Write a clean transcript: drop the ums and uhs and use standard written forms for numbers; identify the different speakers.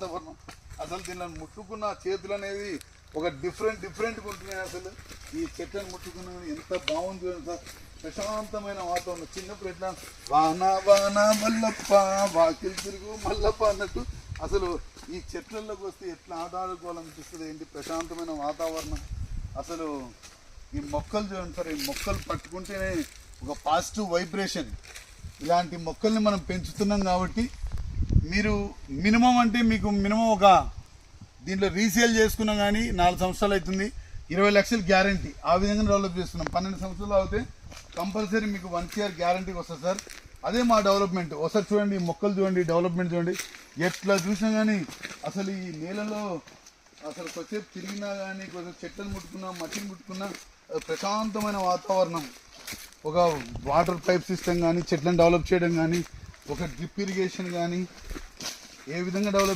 Speaker 1: వాతావరణం. అసలు దీనిని ముట్టుకున్న చేతులు అనేది ఒక డిఫరెంట్గా ఉంటున్నాయి. అసలు ఈ చెట్లను ముట్టుకున్న ఎంత బాగుంది సార్, ప్రశాంతమైన వాతావరణం. చిన్నప్పుడు ఎట్లా వాన వాన మల్లప్ప వాకిలి తిరుగు మల్లప్ప అన్నట్టు అసలు ఈ చెట్లలోకి వస్తే ఎట్లా ఆడుకోవాలనిపిస్తుంది. ఏంటి ప్రశాంతమైన వాతావరణం. అసలు ఈ మొక్కలు చూడండి సార్, ఈ మొక్కలు పట్టుకుంటేనే ఒక పాజిటివ్ వైబ్రేషన్. ఇలాంటి మొక్కల్ని మనం పెంచుతున్నాం కాబట్టి మీరు మినిమం అంటే మీకు మినిమం ఒక దీంట్లో రీసేల్ చేసుకున్నాం కానీ 4 సంవత్సరాలు అవుతుంది, 20 లక్షలు గ్యారంటీ. ఆ విధంగా డెవలప్ చేస్తున్నాం. 12 సంవత్సరాలు అవుతే కంపల్సరీ మీకు 1 year గ్యారంటీకి వస్తుంది సార్. అదే మా డెవలప్మెంట్. ఒకసారి చూడండి, ఈ మొక్కలు చూడండి, డెవలప్మెంట్ చూడండి. ఎట్లా చూసినా కానీ అసలు ఈ నేలలో అసలు కొద్దిసేపు తిరిగినా కానీ కొద్దిసేపు చెట్లను ముట్టుకున్నా మట్టిని ముట్టుకున్నా ప్రశాంతమైన వాతావరణం. ఒక వాటర్ పైప్ సిస్టమ్ కానీ చెట్లను డెవలప్ చేయడం కానీ ఒక డ్రిప్ ఇరిగేషన్ కానీ ఏ విధంగా డెవలప్